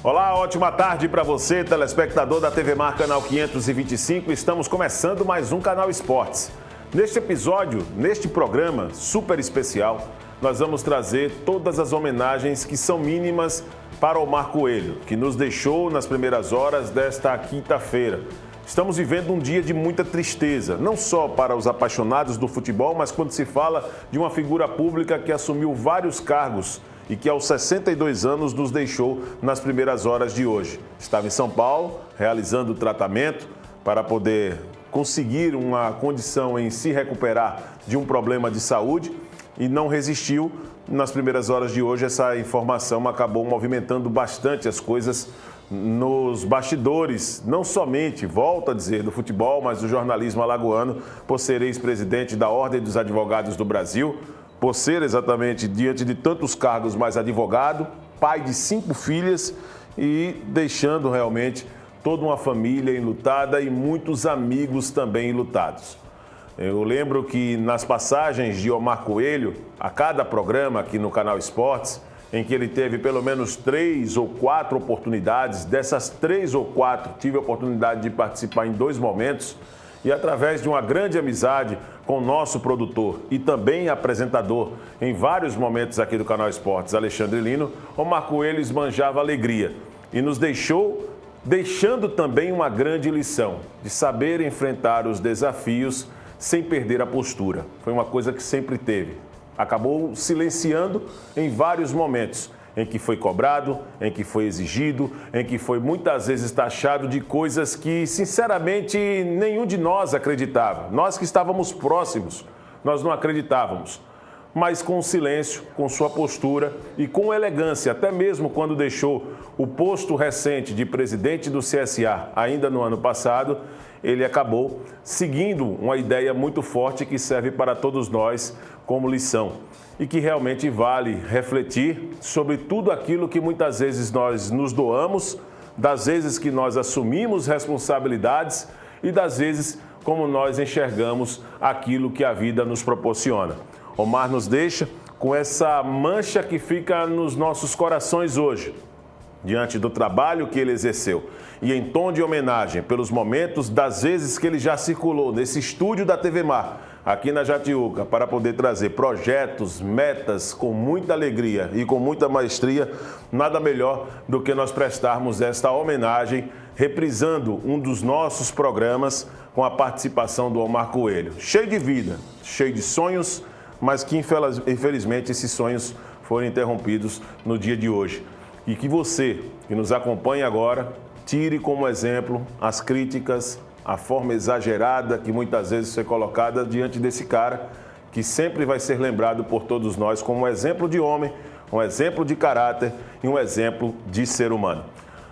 Olá, ótima tarde para você, telespectador da TV Mar Canal 525. Estamos começando mais um Canal Esportes. Neste episódio, neste programa super especial, nós vamos trazer todas as homenagens que são mínimas para Omar Coelho, que nos deixou nas primeiras horas desta quinta-feira. Estamos vivendo um dia de muita tristeza, não só para os apaixonados do futebol, mas quando se fala de uma figura pública que assumiu vários cargos e que aos 62 anos nos deixou nas primeiras horas de hoje. Estava em São Paulo, realizando o tratamento para poder conseguir uma condição em se recuperar de um problema de saúde e não resistiu. Nas primeiras horas de hoje, essa informação acabou movimentando bastante as coisas nos bastidores, não somente, volto a dizer, do futebol, mas do jornalismo alagoano, por ser ex-presidente da Ordem dos Advogados do Brasil, por ser exatamente, diante de tantos cargos, mais advogado, pai de 5 filhas e deixando realmente toda uma família enlutada e muitos amigos também enlutados. Eu lembro que nas passagens de Omar Coelho, a cada programa aqui no Canal Esportes, em que ele teve pelo menos 3 ou 4 oportunidades, dessas 3 ou 4 tive a oportunidade de participar em 2 momentos, e através de uma grande amizade com o nosso produtor e também apresentador em vários momentos aqui do Canal Esportes, Alexandre Lino, Omar Coelho esbanjava alegria e nos deixou, deixando também uma grande lição de saber enfrentar os desafios sem perder a postura. Foi uma coisa que sempre teve. Acabou silenciando em vários momentos, em que foi cobrado, em que foi exigido, em que foi muitas vezes taxado de coisas que, sinceramente, nenhum de nós acreditava. Nós que estávamos próximos, nós não acreditávamos. Mas com silêncio, com sua postura e com elegância, até mesmo quando deixou o posto recente de presidente do CSA, ainda no ano passado, ele acabou seguindo uma ideia muito forte que serve para todos nós como lição e que realmente vale refletir sobre tudo aquilo que muitas vezes nós nos doamos, das vezes que nós assumimos responsabilidades e das vezes como nós enxergamos aquilo que a vida nos proporciona. Omar nos deixa com essa mancha que fica nos nossos corações hoje, diante do trabalho que ele exerceu. E em tom de homenagem pelos momentos das vezes que ele já circulou nesse estúdio da TV Mar, aqui na Jatiuca, para poder trazer projetos, metas com muita alegria e com muita maestria, nada melhor do que nós prestarmos esta homenagem, reprisando um dos nossos programas com a participação do Omar Coelho. Cheio de vida, cheio de sonhos, mas que infelizmente esses sonhos foram interrompidos no dia de hoje. E que você, que nos acompanha agora, tire como exemplo as críticas, a forma exagerada que muitas vezes foi colocada diante desse cara, que sempre vai ser lembrado por todos nós como um exemplo de homem, um exemplo de caráter e um exemplo de ser humano.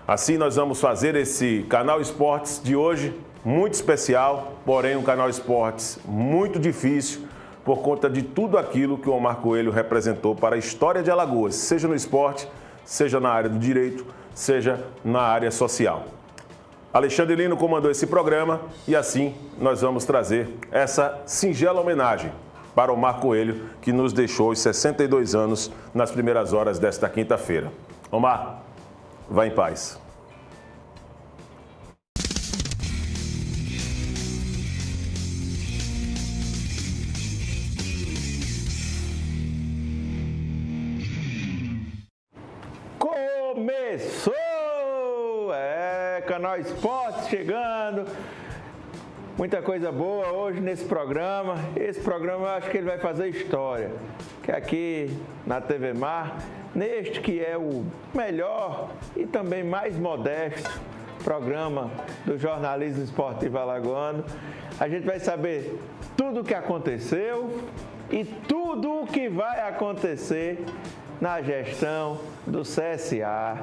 Assim nós vamos fazer esse Canal Esportes de hoje, muito especial, porém um Canal Esportes muito difícil, por conta de tudo aquilo que o Omar Coelho representou para a história de Alagoas, seja no esporte, seja na área do direito, seja na área social. Alexandre Lino comandou esse programa e assim nós vamos trazer essa singela homenagem para Omar Coelho, que nos deixou aos 62 anos nas primeiras horas desta quinta-feira. Omar, vá em paz. Começou! Canal Esportes chegando. Muita coisa boa hoje nesse programa. Esse programa eu acho que ele vai fazer história. Que aqui na TV Mar, neste que é o melhor e também mais modesto programa do jornalismo esportivo alagoano, a gente vai saber tudo o que aconteceu e tudo o que vai acontecer na gestão do CSA.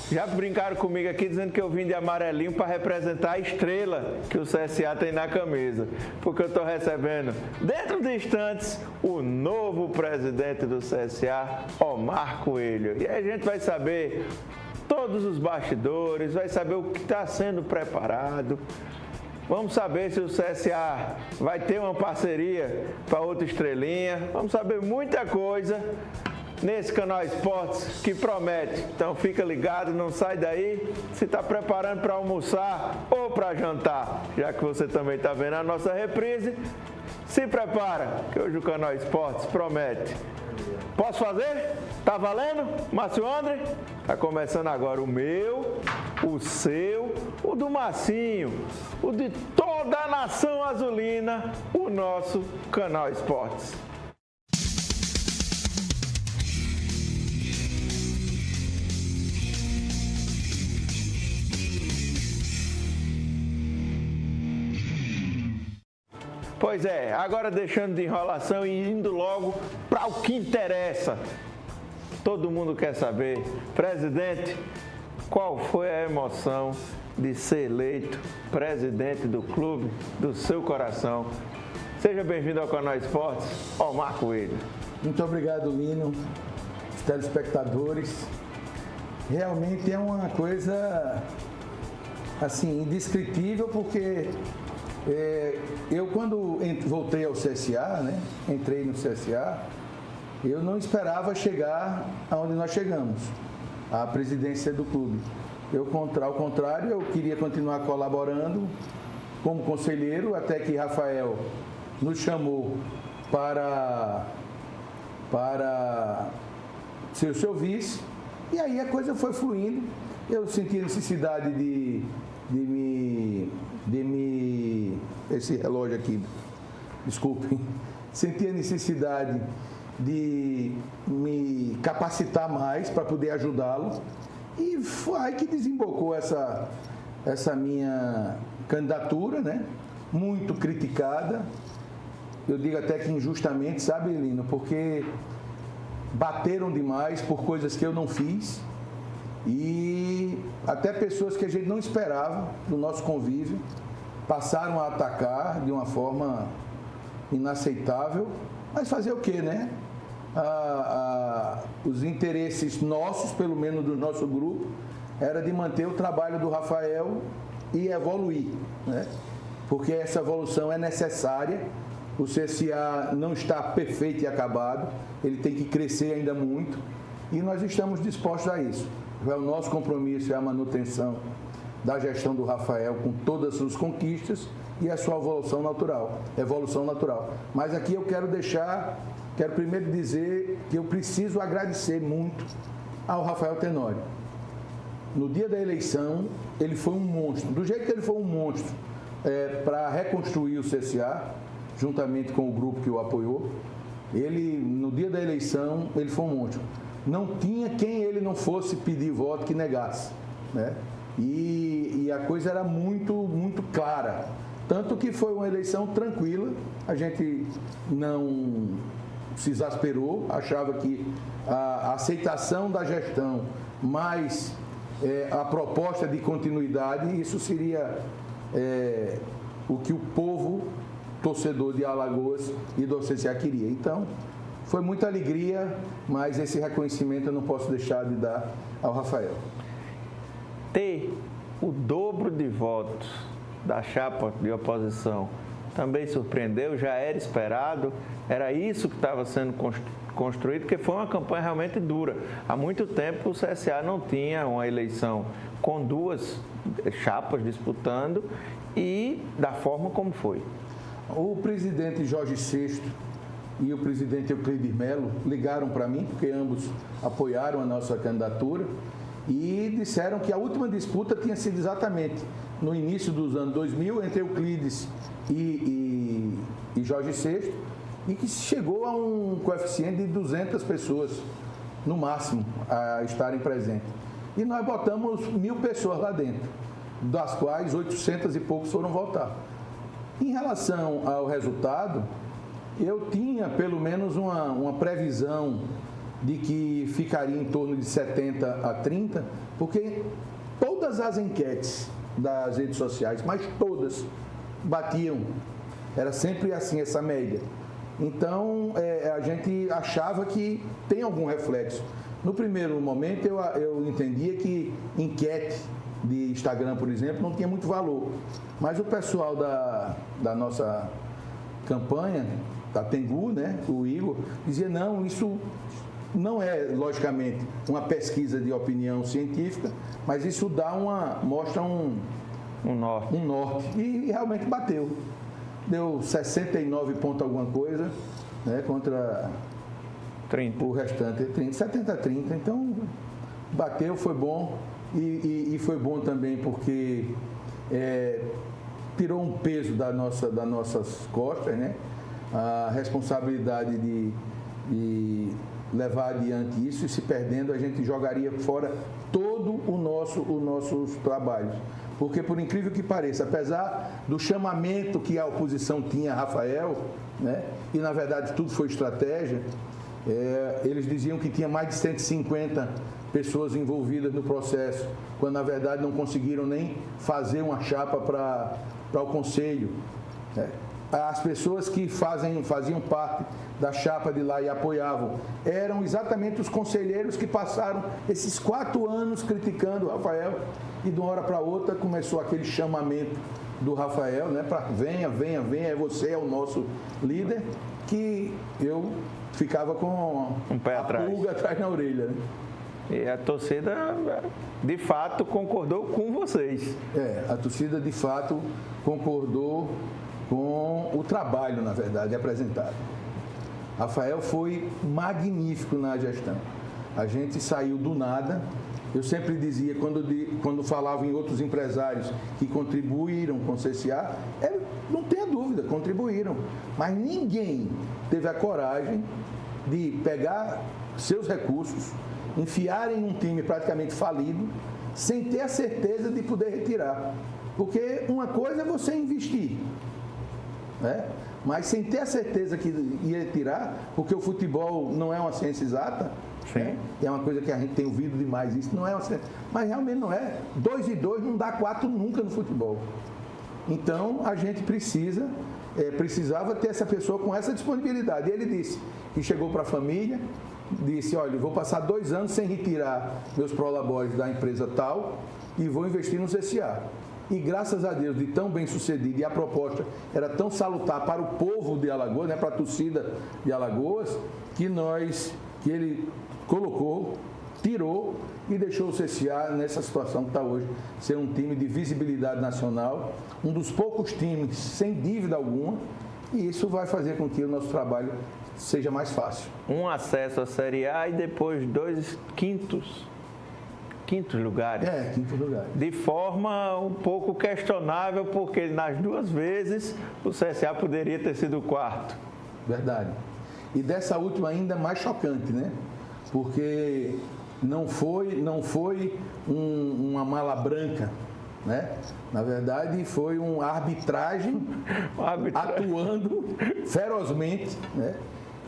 Já brincaram comigo aqui dizendo que eu vim de amarelinho para representar a estrela que o CSA tem na camisa, porque eu estou recebendo, dentro de instantes, o novo presidente do CSA, Omar Coelho. E aí a gente vai saber todos os bastidores, vai saber o que está sendo preparado. Vamos saber se o CSA vai ter uma parceria para outra estrelinha. Vamos saber muita coisa nesse Canal Esportes que promete. Então fica ligado, não sai daí. Se está preparando para almoçar ou para jantar, já que você também está vendo a nossa reprise, se prepara, que hoje o Canal Esportes promete. Posso fazer? Tá valendo? Márcio André? Tá começando agora o meu, o seu, o do Marcinho, o de toda a nação azulina, o nosso Canal Esportes. Pois é, agora deixando de enrolação e indo logo para o que interessa. Todo mundo quer saber, presidente, qual foi a emoção de ser eleito presidente do clube do seu coração? Seja bem-vindo ao Canal Esportes, Omar Coelho. Muito obrigado, Lino, os telespectadores. Realmente é uma coisa, assim, indescritível, porque eu, quando voltei ao CSA, né, entrei no CSA, eu não esperava chegar aonde nós chegamos, à presidência do clube. Ao contrário, eu queria continuar colaborando como conselheiro, até que Rafael nos chamou para ser o seu vice, e aí a coisa foi fluindo. Eu senti a necessidade de esse relógio aqui, desculpem, senti a necessidade de me capacitar mais para poder ajudá-lo, e foi aí que desembocou essa minha candidatura, né? Muito criticada, eu digo até que injustamente, sabe, Lino, porque bateram demais por coisas que eu não fiz, e até pessoas que a gente não esperava do nosso convívio passaram a atacar de uma forma inaceitável, mas fazer o quê, né? Os interesses nossos, pelo menos do nosso grupo, era de manter o trabalho do Rafael e evoluir, né? Porque essa evolução é necessária. O CSA não está perfeito e acabado, ele tem que crescer ainda muito, e nós estamos dispostos a isso. O nosso compromisso é a manutenção da gestão do Rafael com todas as suas conquistas e a sua evolução natural. Mas aqui eu quero primeiro dizer que eu preciso agradecer muito ao Rafael Tenório. No dia da eleição, ele foi um monstro. Do jeito que ele foi um monstro para reconstruir o CSA, juntamente com o grupo que o apoiou, no dia da eleição, ele foi um monstro. Não tinha quem ele não fosse pedir voto que negasse, né? E a coisa era muito, muito clara. Tanto que foi uma eleição tranquila, a gente não se exasperou, achava que a aceitação da gestão, mais a proposta de continuidade, isso seria o que o povo torcedor de Alagoas e do CSA queria. Então, foi muita alegria, mas esse reconhecimento eu não posso deixar de dar ao Rafael. Ter o dobro de votos da chapa de oposição também surpreendeu, já era esperado, era isso que estava sendo construído, porque foi uma campanha realmente dura. Há muito tempo o CSA não tinha uma eleição com duas chapas disputando e da forma como foi. O presidente Jorge Sexto e o presidente Euclides Melo ligaram para mim, porque ambos apoiaram a nossa candidatura, e disseram que a última disputa tinha sido exatamente no início dos anos 2000, entre Euclides e Jorge Sexto, e que chegou a um coeficiente de 200 pessoas, no máximo, a estarem presentes. E nós botamos 1.000 pessoas lá dentro, das quais 800 e poucos foram votar. Em relação ao resultado, eu tinha pelo menos uma previsão de que ficaria em torno de 70 a 30, porque todas as enquetes das redes sociais, mas todas, batiam. Era sempre assim, essa média. Então, a gente achava que tem algum reflexo. No primeiro momento, eu entendia que enquete de Instagram, por exemplo, não tinha muito valor. Mas o pessoal da nossa campanha, da Tengu, né, o Igor, dizia, não, isso não é, logicamente, uma pesquisa de opinião científica, mas isso mostra um norte. E realmente bateu. Deu 69 pontos alguma coisa, né, contra 30. O restante, 70 a 30. Então, bateu, foi bom. E foi bom também porque tirou um peso das nossas costas, né? A responsabilidade de levar adiante isso, e se perdendo a gente jogaria fora todo os nossos trabalhos. Porque, por incrível que pareça, apesar do chamamento que a oposição tinha a Rafael, né? E na verdade tudo foi estratégia, eles diziam que tinha mais de 150 pessoas envolvidas no processo, quando na verdade não conseguiram nem fazer uma chapa para o conselho. As pessoas que faziam parte da chapa de lá e apoiavam eram exatamente os conselheiros que passaram esses 4 anos criticando o Rafael, e de uma hora para outra começou aquele chamamento do Rafael, né, para venha, você é o nosso líder, que eu ficava com um pé atrás, pulga atrás na orelha, né? E a torcida, de fato, concordou com vocês. A torcida, de fato, concordou com o trabalho, na verdade, apresentado. Rafael foi magnífico na gestão. A gente saiu do nada. Eu sempre dizia, quando falava em outros empresários que contribuíram com o CSA, não tenha dúvida, contribuíram. Mas ninguém teve a coragem de pegar seus recursos, enfiar em um time praticamente falido, sem ter a certeza de poder retirar. Porque uma coisa é você investir, né? Mas sem ter a certeza que ia tirar, porque o futebol não é uma ciência exata. Sim. É uma coisa que a gente tem ouvido demais, isso não é uma ciência, mas realmente não é. 2 e 2 não dá 4 nunca no futebol. Então a gente precisava ter essa pessoa com essa disponibilidade. E ele disse que chegou para a família, disse, olha, eu vou passar 2 anos sem retirar meus prolabores da empresa tal e vou investir no CSA. E graças a Deus, de tão bem sucedido, e a proposta era tão salutar para o povo de Alagoas, né, para a torcida de Alagoas, que ele colocou, tirou e deixou o CSA nessa situação que está hoje, ser um time de visibilidade nacional, um dos poucos times sem dívida alguma, e isso vai fazer com que o nosso trabalho seja mais fácil. Um acesso à Série A e depois 2 quintos lugares. Quintos lugares. De forma um pouco questionável, porque nas 2 vezes o CSA poderia ter sido o 4º. Verdade. E dessa última ainda mais chocante, né? Porque não foi uma mala branca, né? Na verdade, foi uma arbitragem atuando ferozmente, né?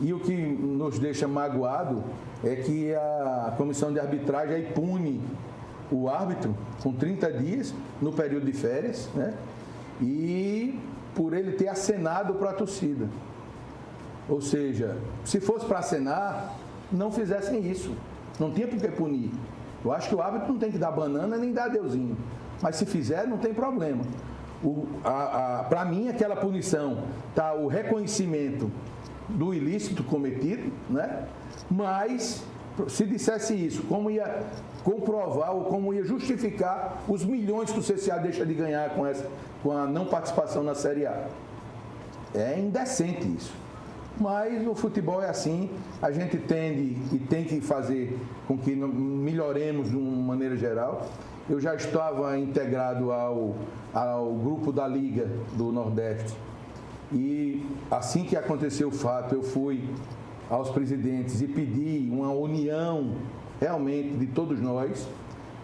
E o que nos deixa magoado é que a comissão de arbitragem aí pune o árbitro com 30 dias no período de férias, né? E por ele ter acenado para a torcida. Ou seja, se fosse para acenar, não fizessem isso. Não tinha por que punir. Eu acho que o árbitro não tem que dar banana nem dar adeuzinho. Mas se fizer, não tem problema. Para mim, aquela punição está o reconhecimento do ilícito cometido, né? Mas se dissesse isso, como ia comprovar ou como ia justificar os milhões que o CSA deixa de ganhar com a não participação na Série A? É indecente isso. Mas o futebol é assim, a gente tende e tem que fazer com que melhoremos de uma maneira geral. Eu já estava integrado ao grupo da Liga do Nordeste e assim que aconteceu o fato, eu fui aos presidentes e pedi uma união realmente de todos nós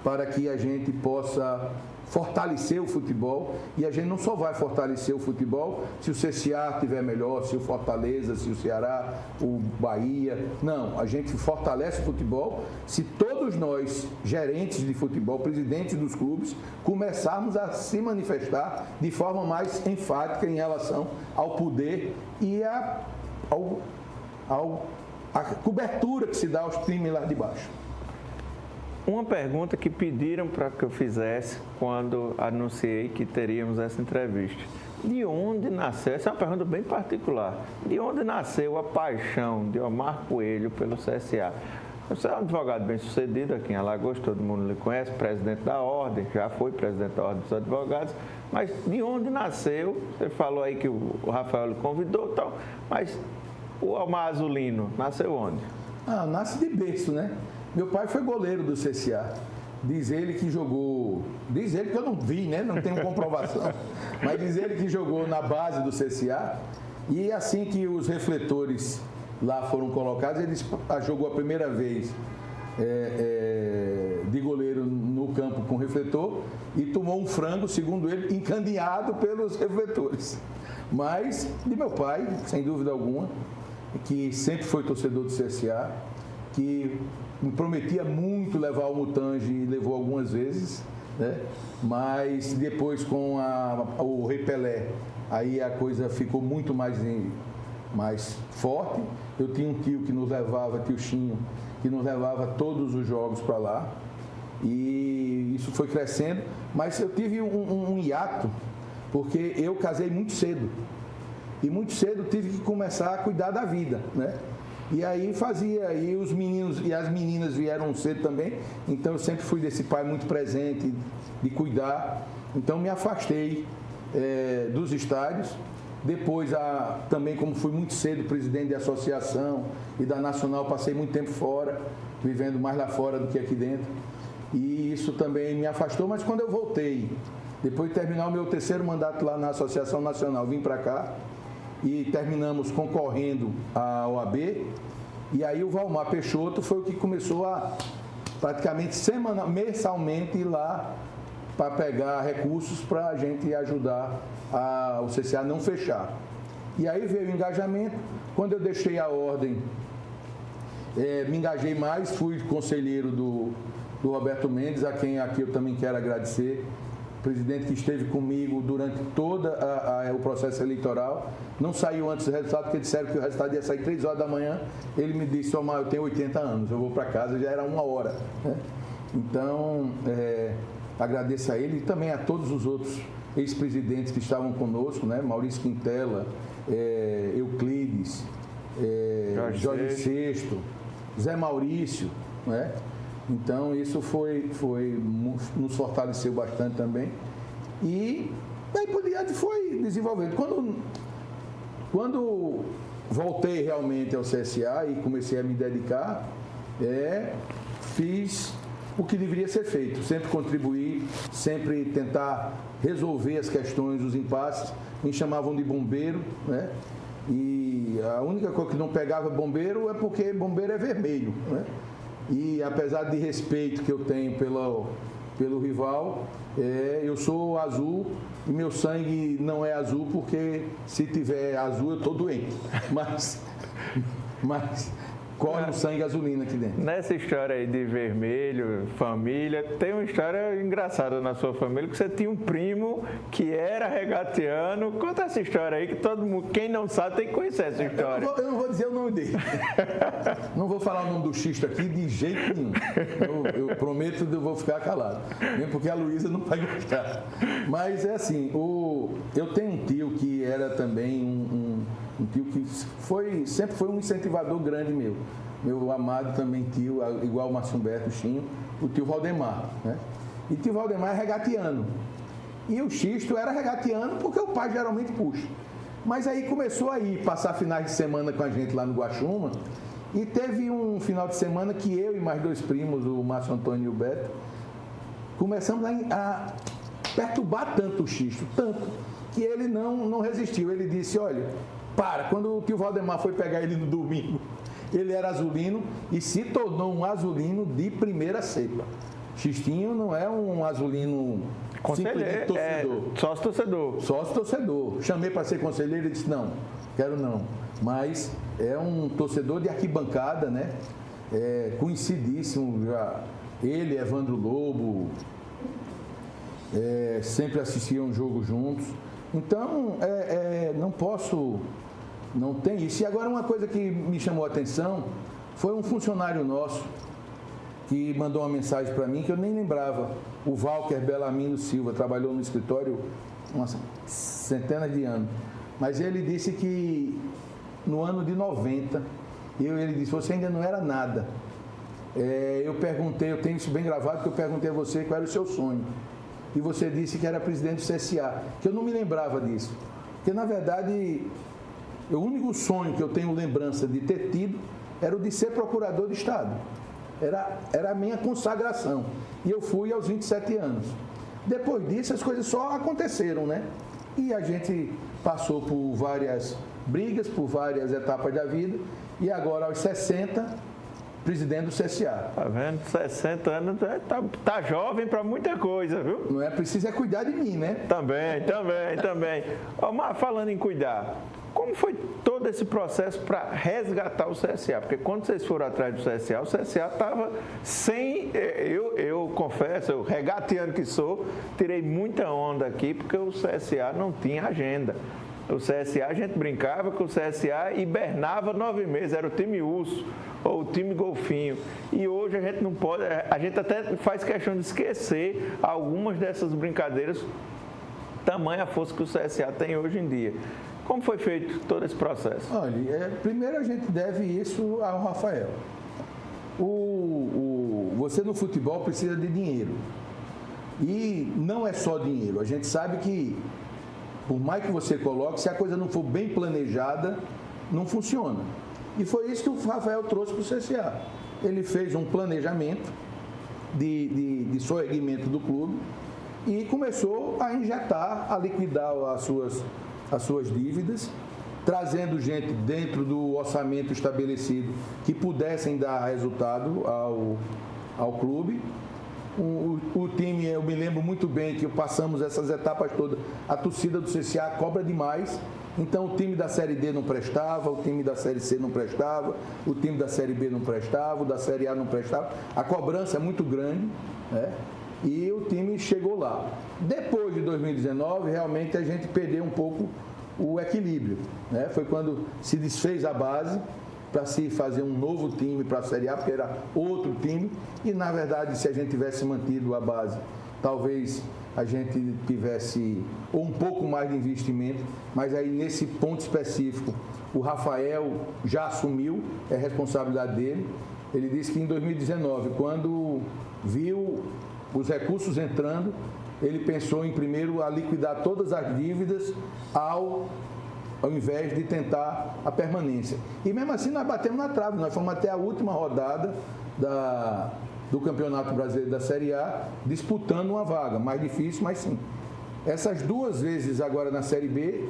para que a gente possa fortalecer o futebol, e a gente não só vai fortalecer o futebol se o CSA estiver melhor, se o Fortaleza, se o Ceará, o Bahia. Não, a gente fortalece o futebol se todos nós, gerentes de futebol, presidentes dos clubes, começarmos a se manifestar de forma mais enfática em relação ao poder e a cobertura que se dá aos times lá de baixo. Uma pergunta que pediram para que eu fizesse quando anunciei que teríamos essa entrevista. De onde nasceu, essa é uma pergunta bem particular, de onde nasceu a paixão de Omar Coelho pelo CSA? Você é um advogado bem sucedido aqui em Alagoas, todo mundo lhe conhece, presidente da Ordem, já foi presidente da Ordem dos Advogados, mas de onde nasceu? Você falou aí que o Rafael lhe convidou e tal, mas o Omar Azulino nasceu onde? Nasce de berço, né? Meu pai foi goleiro do CSA. Diz ele que jogou... Diz ele que eu não vi, né? Não tenho comprovação. Mas diz ele que jogou na base do CSA. E assim que os refletores lá foram colocados, ele jogou a primeira vez de goleiro no campo com refletor e tomou um frango, segundo ele, encandeado pelos refletores. Mas de meu pai, sem dúvida alguma, que sempre foi torcedor do CSA, que me prometia muito levar o Mutange e levou algumas vezes, né? Mas depois com o Rei Pelé, aí a coisa ficou muito mais forte. Eu tinha um tio que nos levava, tio Chinho, que nos levava todos os jogos para lá, e isso foi crescendo, mas eu tive um hiato, porque eu casei muito cedo, e muito cedo tive que começar a cuidar da vida, né? E aí e os meninos e as meninas vieram cedo também, então eu sempre fui desse pai muito presente, de cuidar, então me afastei dos estádios. Depois, também como fui muito cedo presidente de associação e da Nacional, passei muito tempo fora, vivendo mais lá fora do que aqui dentro, e isso também me afastou, mas quando eu voltei, depois de terminar o meu terceiro mandato lá na Associação Nacional, vim para cá, e terminamos concorrendo à OAB, e aí o Valmar Peixoto foi o que começou a praticamente mensalmente ir lá para pegar recursos para a gente ajudar o CSA a não fechar. E aí veio o engajamento. Quando eu deixei a Ordem, me engajei mais, fui conselheiro do Roberto Mendes, a quem aqui eu também quero agradecer, presidente que esteve comigo durante todo o processo eleitoral. Não saiu antes do resultado, porque disseram que o resultado ia sair 3 horas da manhã. Ele me disse: Omar, eu tenho 80 anos, eu vou para casa, já era 1 hora. Né? Então, agradeço a ele e também a todos os outros ex-presidentes que estavam conosco, né? Maurício Quintela, Euclides, Jorge Sexto, Zé Maurício, né? Então, isso nos fortaleceu bastante também. E daí por diante foi desenvolvendo. Quando voltei realmente ao CSA e comecei a me dedicar, fiz o que deveria ser feito. Sempre contribuir, sempre tentar resolver as questões, os impasses. Me chamavam de bombeiro, né? E a única coisa que não pegava bombeiro é porque bombeiro é vermelho, né? E apesar de respeito que eu tenho pelo rival, eu sou azul e meu sangue não é azul, porque se tiver azul eu estou doente. Mas corre o sangue azulino aqui dentro. Nessa história aí de vermelho, família, tem uma história engraçada na sua família, que você tinha um primo que era regatiano. Conta essa história aí, que todo mundo, quem não sabe, tem que conhecer essa história. Eu não vou dizer o nome dele. Não vou falar o nome do xisto aqui de jeito nenhum. Eu prometo que eu vou ficar calado. Mesmo porque a Luísa não vai gostar. Mas é assim, eu tenho um tio que era também um tio que sempre foi um incentivador grande meu. Meu amado também tio, igual o Márcio Humberto, Chinho, o tio Valdemar, né? E tio Valdemar é regatiano. E o Xisto era regatiano porque o pai geralmente puxa. Mas aí começou a ir passar finais de semana com a gente lá no Guaxuma, e teve um final de semana que eu e mais 2 primos, o Márcio Antônio e o Beto, começamos a perturbar tanto o Xisto, tanto, que ele não resistiu. Ele disse: olha, quando o tio Valdemar foi pegar ele no domingo, ele era azulino e se tornou um azulino de primeira cepa. Xistinho não é um azulino Conselheiro, torcedor. Sócio-torcedor. Sócio-torcedor. Chamei para ser conselheiro e disse, não, quero não. Mas é um torcedor de arquibancada, né? Conhecidíssimo já. Ele, Evandro Lobo, sempre assistiam um jogo juntos. Então, não posso, não tem isso. E agora uma coisa que me chamou a atenção foi um funcionário nosso que mandou uma mensagem para mim que eu nem lembrava. O Walker Belamino Silva trabalhou no escritório umas centenas de anos. Mas ele disse que no ano de 90, ele disse, você ainda não era nada. Eu perguntei, eu tenho isso bem gravado, que eu perguntei a você qual era o seu sonho. E você disse que era presidente do CSA, que eu não me lembrava disso. Porque, na verdade, o único sonho que eu tenho lembrança de ter tido era o de ser procurador de Estado. Era a minha consagração. E eu fui aos 27 anos. Depois disso, as coisas só aconteceram, né? E a gente passou por várias brigas, por várias etapas da vida. E agora, aos 60, presidente do CSA. Tá vendo? 60 anos, tá jovem para muita coisa, viu? Não é preciso cuidar de mim, né? Também. Mas falando em cuidar, como foi todo esse processo para resgatar o CSA? Porque quando vocês foram atrás do CSA, o CSA estava sem... Eu confesso, eu regateando que sou, tirei muita onda aqui porque o CSA não tinha agenda. O CSA, a gente brincava que o CSA hibernava 9 meses, era o time urso ou o time golfinho. E hoje a gente não pode, a gente até faz questão de esquecer algumas dessas brincadeiras, tamanha força que o CSA tem hoje em dia. Como foi feito todo esse processo? Olha, primeiro a gente deve isso ao Rafael. Você no futebol precisa de dinheiro. E não é só dinheiro. A gente sabe que, por mais que você coloque, se a coisa não for bem planejada, não funciona. E foi isso que o Rafael trouxe para o CSA. Ele fez um planejamento de soerguimento do clube e começou a injetar, a liquidar as suas dívidas, trazendo gente dentro do orçamento estabelecido que pudessem dar resultado ao clube. O time, eu me lembro muito bem que passamos essas etapas todas, a torcida do CSA cobra demais, então o time da Série D não prestava, o time da Série C não prestava, o time da Série B não prestava, o da Série A não prestava, a cobrança é muito grande, né? E o time chegou lá. Depois de 2019, realmente a gente perdeu um pouco o equilíbrio, né? Foi quando se desfez a base para se fazer um novo time para a Série A, porque era outro time, e na verdade se a gente tivesse mantido a base, talvez a gente tivesse um pouco mais de investimento, mas aí nesse ponto específico o Rafael já assumiu, é responsabilidade dele. Ele disse que em 2019, quando viu os recursos entrando, ele pensou em primeiro a liquidar todas as dívidas ao invés de tentar a permanência. E mesmo assim nós batemos na trave, nós fomos até a última rodada do Campeonato Brasileiro da Série A, disputando uma vaga, mais difícil, mas sim. Essas duas vezes agora na Série B,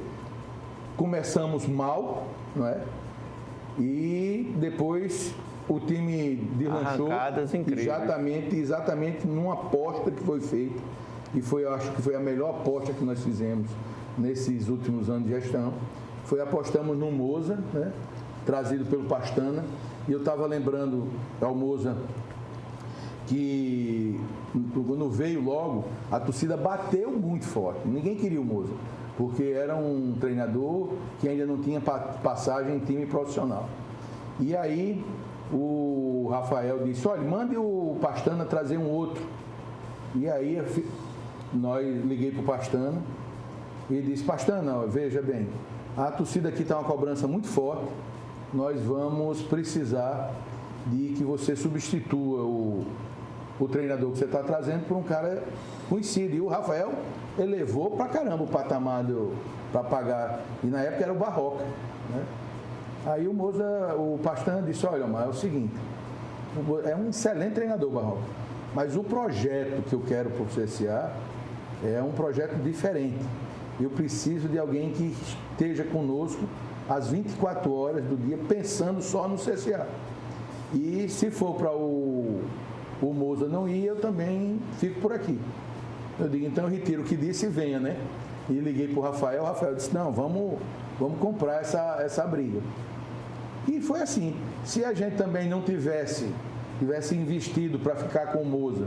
começamos mal, não é? E depois o time deslanchou exatamente numa aposta que foi feita, e eu acho que foi a melhor aposta que nós fizemos nesses últimos anos de gestão. Apostamos no Moza, né, trazido pelo Pastana, e eu estava lembrando ao Moza que quando veio logo, a torcida bateu muito forte, ninguém queria o Moza, porque era um treinador que ainda não tinha passagem em time profissional. E aí o Rafael disse, olha, mande o Pastana trazer um outro. E aí liguei para o Pastana e disse, Pastana, veja bem, a torcida aqui está uma cobrança muito forte, nós vamos precisar de que você substitua o treinador que você está trazendo por um cara conhecido. E o Rafael elevou pra caramba o patamar para pagar, e na época era o Barroca, né? Aí o Pastana disse, olha, mas é o seguinte, é um excelente treinador, Barroca, mas o projeto que eu quero para o CSA é um projeto diferente. Eu preciso de alguém que esteja conosco às 24 horas do dia, pensando só no CSA. E se for para o o Moza não ia, eu também fico por aqui. Eu digo, então eu retiro o que disse e venha, né? E liguei para o Rafael disse, não, vamos comprar essa briga. E foi assim. Se a gente também não tivesse investido para ficar com o Moza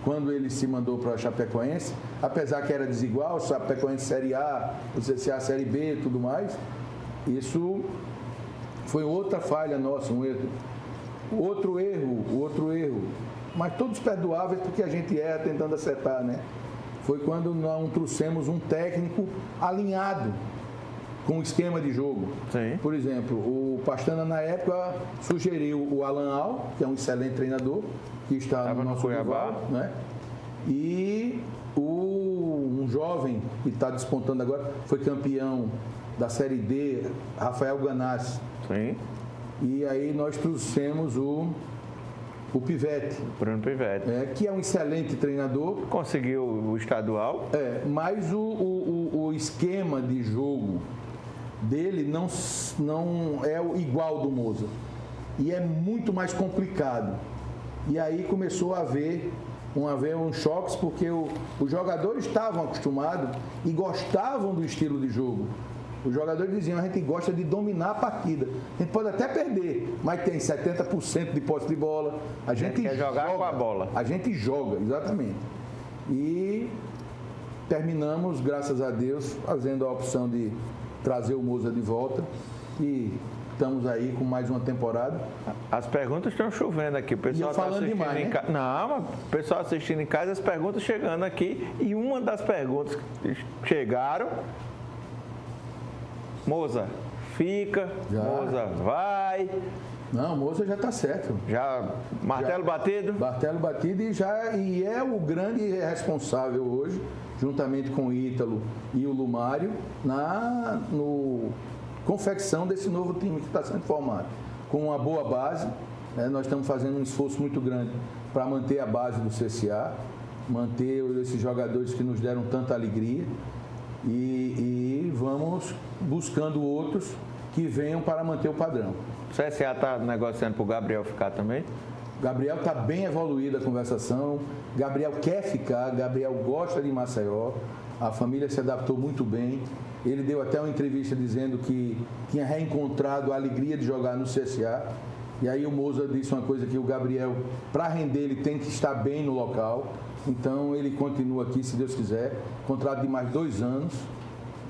quando ele se mandou para a Chapecoense, apesar que era desigual, Chapecoense Série A, o CSA Série B e tudo mais, isso foi outra falha nossa, um erro. Outro erro, mas todos perdoáveis porque a gente erra tentando acertar, né? Foi quando nós trouxemos um técnico alinhado com o esquema de jogo. Sim. Por exemplo, o Pastana, na época, sugeriu o Alan Al, que é um excelente treinador, que está no nosso Cuiabá, né? E um jovem que está despontando agora, foi campeão da Série D, Rafael Ganassi. Sim. E aí nós trouxemos o Pivete. Bruno Pivete. Que é um excelente treinador. Conseguiu o estadual. Mas o esquema de jogo dele não é igual do Moza. E é muito mais complicado. E aí começou a haver uns choques, porque os jogadores estavam acostumados e gostavam do estilo de jogo. Os jogadores diziam, a gente gosta de dominar a partida. A gente pode até perder, mas tem 70% de posse de bola. A gente quer jogar com a bola. A gente joga, exatamente. E terminamos, graças a Deus, fazendo a opção de trazer o Moza de volta. E estamos aí com mais uma temporada. As perguntas estão chovendo aqui. O pessoal está assistindo demais, em casa. Não, mas o pessoal assistindo em casa, as perguntas chegando aqui. E uma das perguntas que chegaram... Moza fica, já. Moza vai. Não, o Moza já está certo. Já martelo batido? Martelo batido e é o grande responsável hoje, juntamente com o Ítalo e o Lumário, na confecção desse novo time que está sendo formado. Com uma boa base, nós estamos fazendo um esforço muito grande para manter a base do CSA, manter esses jogadores que nos deram tanta alegria. E vamos buscando outros que venham para manter o padrão. O CSA está negociando para o Gabriel ficar também? Gabriel está bem evoluída a conversação. Gabriel quer ficar, Gabriel gosta de Maceió. A família se adaptou muito bem. Ele deu até uma entrevista dizendo que tinha reencontrado a alegria de jogar no CSA. E aí o Moza disse uma coisa que o Gabriel, para render, ele tem que estar bem no local. Então ele continua aqui, se Deus quiser. Contrato de mais 2 anos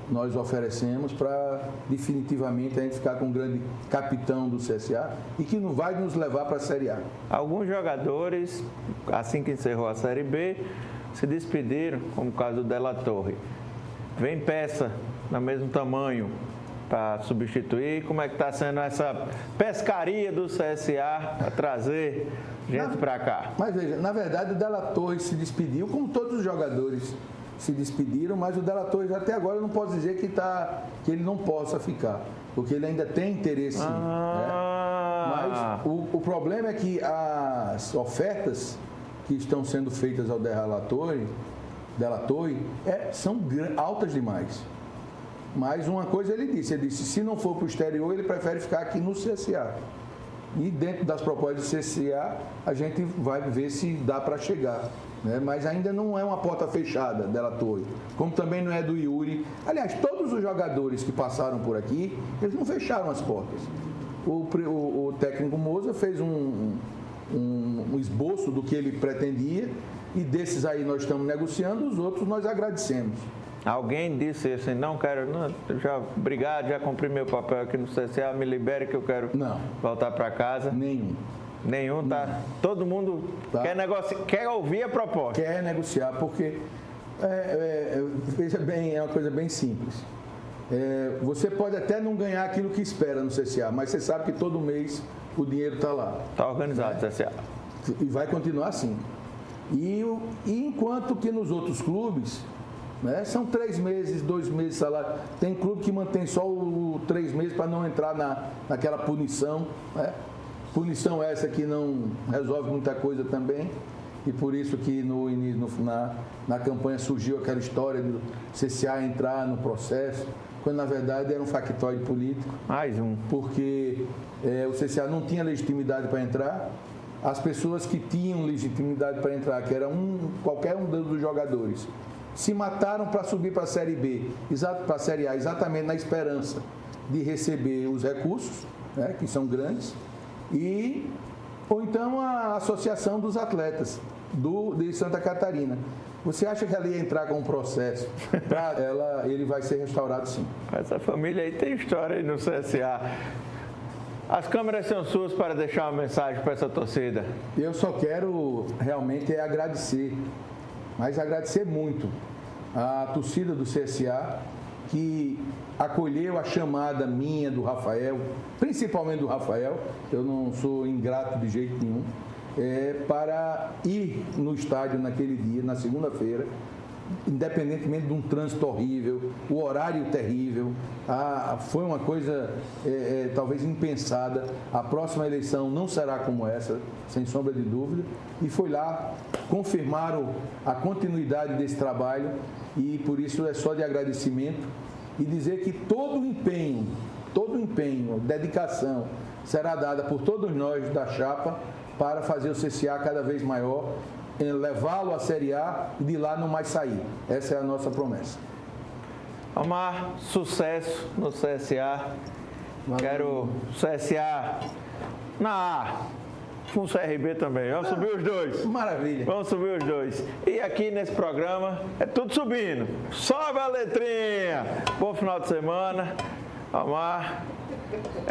nós oferecemos para definitivamente a gente ficar com um grande capitão do CSA e que não vai nos levar para a Série A. Alguns jogadores, assim que encerrou a Série B, se despediram, como o caso do Della Torre. Vem peça no mesmo tamanho para substituir. Como é que está sendo essa pescaria do CSA para trazer gente para cá? Mas veja, na verdade o Della Torre se despediu, como todos os jogadores se despediram, mas o Della Torre até agora eu não posso dizer que ele não possa ficar, porque ele ainda tem interesse. Mas o problema é que as ofertas que estão sendo feitas ao Della Torre são altas demais. Mas uma coisa ele disse, se não for para o exterior, ele prefere ficar aqui no CSA. E dentro das propostas do CSA, a gente vai ver se dá para chegar. Né? Mas ainda não é uma porta fechada Della Torre, como também não é do Yuri. Aliás, todos os jogadores que passaram por aqui, eles não fecharam as portas. O técnico Moza fez um esboço do que ele pretendia e desses aí nós estamos negociando, os outros nós agradecemos. Alguém disse assim, obrigado, já cumpri meu papel aqui no CSA, me libere que eu quero voltar para casa? Nenhum, tá? Não. Todo mundo quer negociar, quer ouvir a proposta. Quer negociar, porque veja bem, é uma coisa bem simples. Você pode até não ganhar aquilo que espera no CSA, mas você sabe que todo mês o dinheiro está lá. Está organizado o CSA. E vai continuar assim. E enquanto que nos outros clubes, né, são 3 meses, 2 meses de salário. Tem clube que mantém só 3 meses para não entrar naquela punição. Né? Punição essa que não resolve muita coisa também. E por isso que na campanha surgiu aquela história do CSA entrar no processo, quando na verdade era um factoide político. Mais um. Porque o CSA não tinha legitimidade para entrar as pessoas que tinham legitimidade para entrar, que era qualquer um dos jogadores, se mataram para subir para a Série B, para a Série A, exatamente na esperança de receber os recursos, né, que são grandes, ou então a Associação dos Atletas de Santa Catarina. Você acha que ela ia entrar com um processo? Ele vai ser restaurado, sim. Essa família aí tem história aí no CSA. As câmeras são suas para deixar uma mensagem para essa torcida. Eu só quero realmente agradecer, mas agradecer muito a torcida do CSA, que acolheu a chamada minha, do Rafael, principalmente do Rafael, eu não sou ingrato de jeito nenhum, para ir no estádio naquele dia, na segunda-feira, independentemente de um trânsito horrível, o horário terrível, foi uma coisa talvez impensada. A próxima eleição não será como essa, sem sombra de dúvida, e foi lá, confirmaram a continuidade desse trabalho, e por isso é só de agradecimento e dizer que todo empenho, dedicação será dada por todos nós da chapa para fazer o CSA cada vez maior, levá-lo à Série A e de lá não mais sair. Essa é a nossa promessa. Omar, sucesso no CSA. Valeu. Quero CSA na A, com o CRB também. Vamos subir os dois. Maravilha. Vamos subir os dois. E aqui nesse programa é tudo subindo. Sobe a letrinha. Bom final de semana. Omar,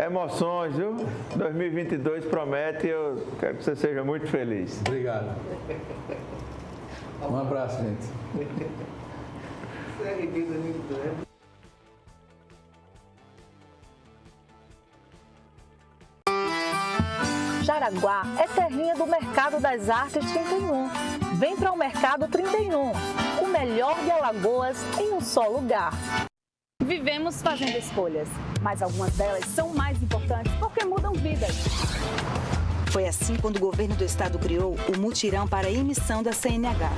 emoções, viu? 2022 promete e eu quero que você seja muito feliz. Obrigado. Um abraço, gente. Jaraguá é terrinha do Mercado das Artes 31. Vem para o Mercado 31, o melhor de Alagoas em um só lugar. Vivemos fazendo escolhas, mas algumas delas são mais importantes porque mudam vidas. Foi assim quando o governo do estado criou o mutirão para a emissão da CNH.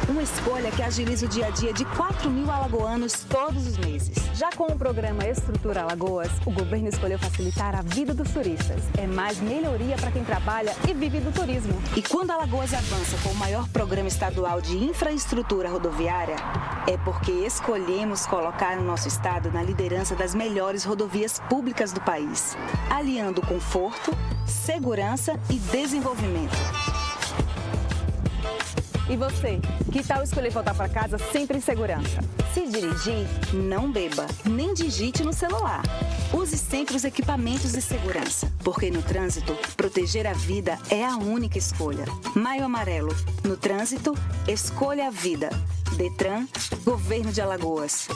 Uma escolha que agiliza o dia a dia de 4.000 alagoanos todos os meses. Já com o programa Estrutura Alagoas, o governo escolheu facilitar a vida dos turistas. É mais melhoria para quem trabalha e vive do turismo. E quando Alagoas avança com o maior programa estadual de infraestrutura rodoviária, é porque escolhemos colocar o nosso estado na liderança das melhores rodovias públicas do país, aliando conforto, segurança e desenvolvimento. E você, que tal escolher voltar para casa sempre em segurança? Se dirigir, não beba, nem digite no celular. Use sempre os equipamentos de segurança, porque no trânsito, proteger a vida é a única escolha. Maio Amarelo. No trânsito, escolha a vida. Detran, Governo de Alagoas.